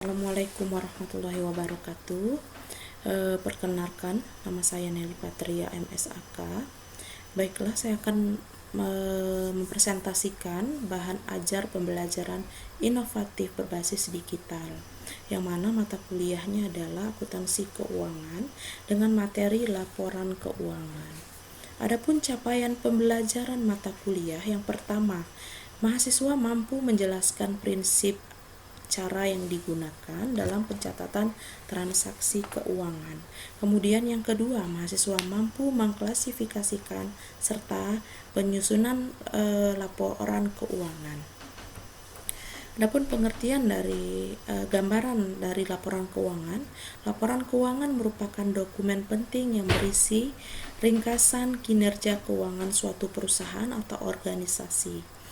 Assalamualaikum warahmatullahi wabarakatuh. Perkenalkan, nama saya Nelly Patria MSAK. Baiklah, saya akan mempresentasikan bahan ajar pembelajaran inovatif berbasis digital, yang mana mata kuliahnya adalah akuntansi keuangan dengan materi laporan keuangan. Adapun capaian pembelajaran mata kuliah yang pertama, mahasiswa mampu menjelaskan prinsip cara yang digunakan dalam pencatatan transaksi keuangan. Kemudian yang kedua, mahasiswa mampu mengklasifikasikan serta penyusunan laporan keuangan. Adapun pengertian dari gambaran dari laporan keuangan merupakan dokumen penting yang berisi ringkasan kinerja keuangan suatu perusahaan atau organisasi.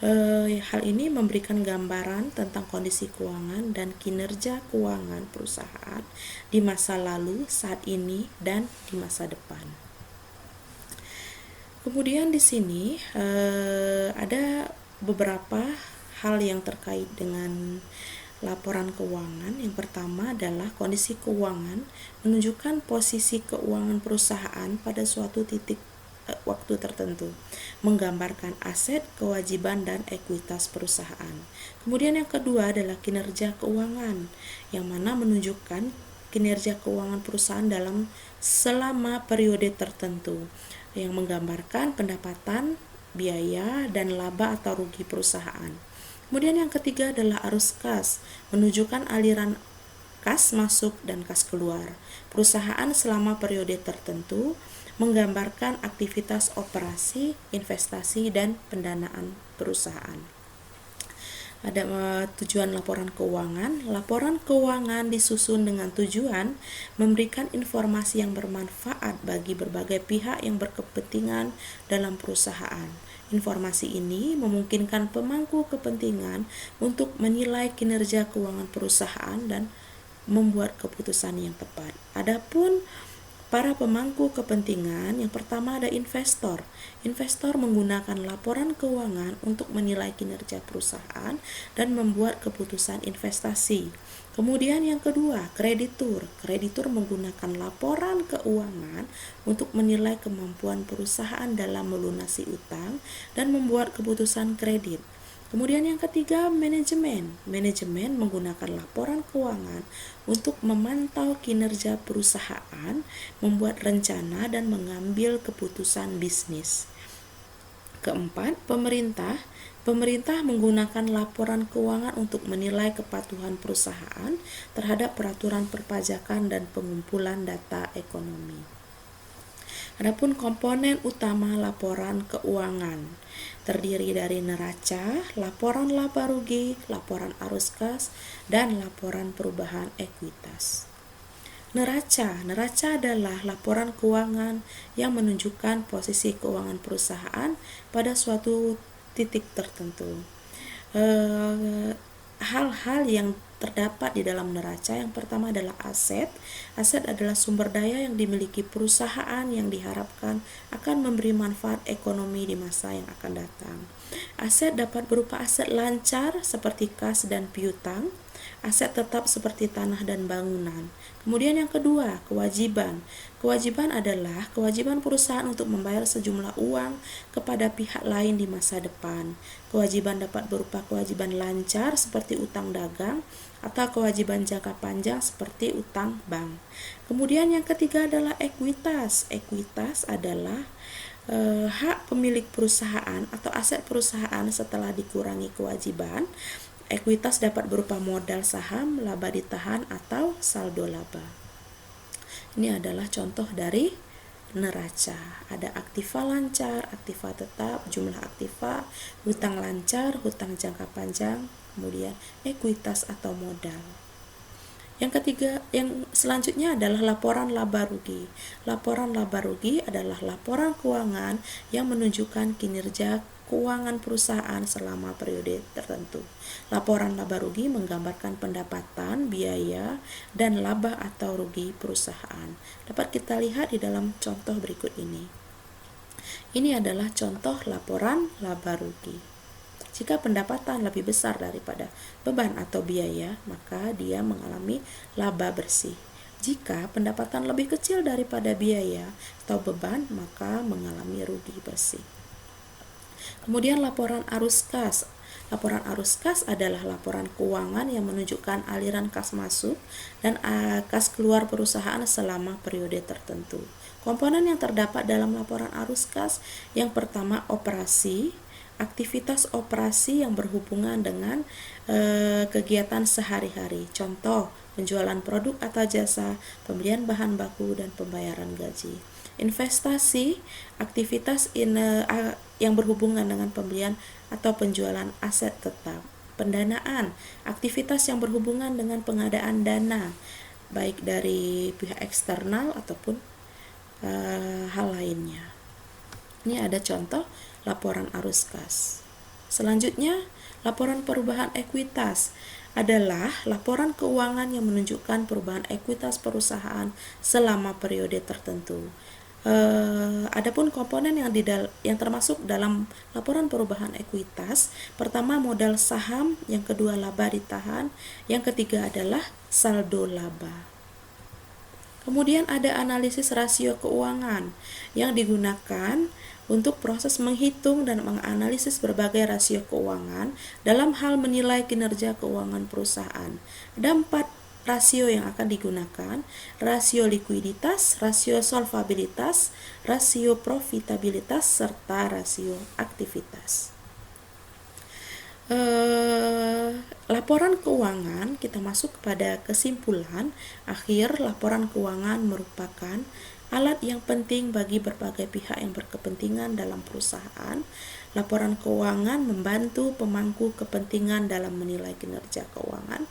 Hal ini memberikan gambaran tentang kondisi keuangan dan kinerja keuangan perusahaan di masa lalu, saat ini, dan di masa depan. Kemudian di sini ada beberapa hal yang terkait dengan laporan keuangan. Yang pertama adalah kondisi keuangan menunjukkan posisi keuangan perusahaan pada suatu titik waktu tertentu, menggambarkan aset, kewajiban, dan ekuitas perusahaan. Kemudian yang kedua adalah kinerja keuangan, yang mana menunjukkan kinerja keuangan perusahaan dalam selama periode tertentu, yang menggambarkan pendapatan, biaya, dan laba atau rugi perusahaan. Kemudian yang ketiga adalah arus kas, menunjukkan aliran kas masuk dan kas keluar perusahaan selama periode tertentu, menggambarkan aktivitas operasi, investasi, dan pendanaan perusahaan. Ada tujuan laporan keuangan. Laporan keuangan disusun dengan tujuan memberikan informasi yang bermanfaat bagi berbagai pihak yang berkepentingan dalam perusahaan. Informasi ini memungkinkan pemangku kepentingan untuk menilai kinerja keuangan perusahaan dan membuat keputusan yang tepat. Adapun para pemangku kepentingan, yang pertama ada investor. Investor menggunakan laporan keuangan untuk menilai kinerja perusahaan dan membuat keputusan investasi. Kemudian yang kedua, kreditur. Kreditur menggunakan laporan keuangan untuk menilai kemampuan perusahaan dalam melunasi utang dan membuat keputusan kredit. Kemudian yang ketiga, manajemen. Manajemen menggunakan laporan keuangan untuk memantau kinerja perusahaan, membuat rencana, dan mengambil keputusan bisnis. Keempat, pemerintah. Pemerintah menggunakan laporan keuangan untuk menilai kepatuhan perusahaan terhadap peraturan perpajakan dan pengumpulan data ekonomi. Adapun komponen utama laporan keuangan terdiri dari neraca, laporan laba rugi, laporan arus kas, dan laporan perubahan ekuitas. Neraca adalah laporan keuangan yang menunjukkan posisi keuangan perusahaan pada suatu titik tertentu. Hal-hal yang terdapat di dalam neraca, yang pertama adalah aset. Aset adalah sumber daya yang dimiliki perusahaan yang diharapkan akan memberi manfaat ekonomi di masa yang akan datang. Aset dapat berupa aset lancar seperti kas dan piutang, aset tetap seperti tanah dan bangunan. Kemudian yang kedua, kewajiban. Kewajiban adalah kewajiban perusahaan untuk membayar sejumlah uang kepada pihak lain di masa depan. Kewajiban dapat berupa kewajiban lancar seperti utang dagang atau kewajiban jangka panjang seperti utang bank. Kemudian yang ketiga adalah ekuitas. Ekuitas adalah hak pemilik perusahaan atau aset perusahaan setelah dikurangi kewajiban. Ekuitas dapat berupa modal saham, laba ditahan, atau saldo laba. Ini adalah contoh dari neraca. Ada aktiva lancar, aktiva tetap, jumlah aktiva, hutang lancar, hutang jangka panjang, kemudian ekuitas atau modal. Yang ketiga, yang selanjutnya adalah laporan laba rugi. Laporan laba rugi adalah laporan keuangan yang menunjukkan kinerja keuangan perusahaan selama periode tertentu. Laporan laba rugi menggambarkan pendapatan, biaya, dan laba atau rugi perusahaan. Dapat kita lihat di dalam contoh berikut ini. Ini adalah contoh laporan laba rugi. Jika pendapatan lebih besar daripada beban atau biaya, maka dia mengalami laba bersih. Jika pendapatan lebih kecil daripada biaya atau beban, maka mengalami rugi bersih. Kemudian laporan arus kas. Laporan arus kas adalah laporan keuangan yang menunjukkan aliran kas masuk dan kas keluar perusahaan selama periode tertentu. Komponen yang terdapat dalam laporan arus kas, yang pertama operasi, aktivitas operasi yang berhubungan dengan kegiatan sehari-hari. Contoh, penjualan produk atau jasa, pembelian bahan baku, dan pembayaran gaji. Investasi, aktivitas yang berhubungan dengan pembelian atau penjualan aset tetap. Pendanaan, aktivitas yang berhubungan dengan pengadaan dana, baik dari pihak eksternal ataupun hal lainnya. Ini ada contoh laporan arus kas. Selanjutnya, laporan perubahan ekuitas adalah laporan keuangan yang menunjukkan perubahan ekuitas perusahaan selama periode tertentu. Adapun komponen yang termasuk dalam laporan perubahan ekuitas, pertama modal saham, yang kedua laba ditahan, yang ketiga adalah saldo laba. Kemudian ada analisis rasio keuangan yang digunakan untuk proses menghitung dan menganalisis berbagai rasio keuangan dalam hal menilai kinerja keuangan perusahaan. Ada 4 rasio yang akan digunakan: rasio likuiditas, rasio solvabilitas, rasio profitabilitas, serta rasio aktivitas. Laporan keuangan, kita masuk kepada kesimpulan akhir. Laporan keuangan merupakan alat yang penting bagi berbagai pihak yang berkepentingan dalam perusahaan. Laporan keuangan membantu pemangku kepentingan dalam menilai kinerja keuangan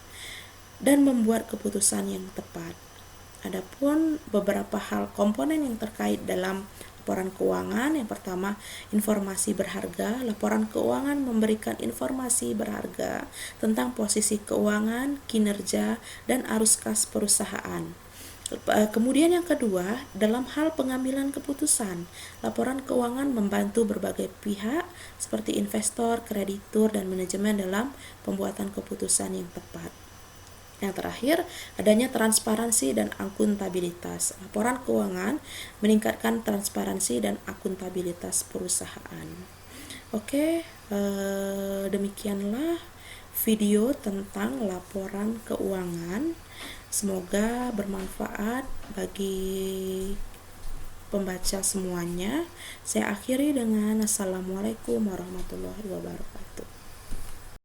dan membuat keputusan yang tepat. Adapun beberapa hal komponen yang terkait dalam laporan keuangan, yang pertama informasi berharga. Laporan keuangan memberikan informasi berharga tentang posisi keuangan, kinerja, dan arus kas perusahaan. Kemudian yang kedua, dalam hal pengambilan keputusan, laporan keuangan membantu berbagai pihak seperti investor, kreditur, dan manajemen dalam pembuatan keputusan yang tepat. Yang terakhir, adanya transparansi dan akuntabilitas. Laporan keuangan meningkatkan transparansi dan akuntabilitas perusahaan. Oke, demikianlah video tentang laporan keuangan. Semoga bermanfaat bagi pembaca semuanya. Saya akhiri dengan Assalamualaikum warahmatullahi wabarakatuh.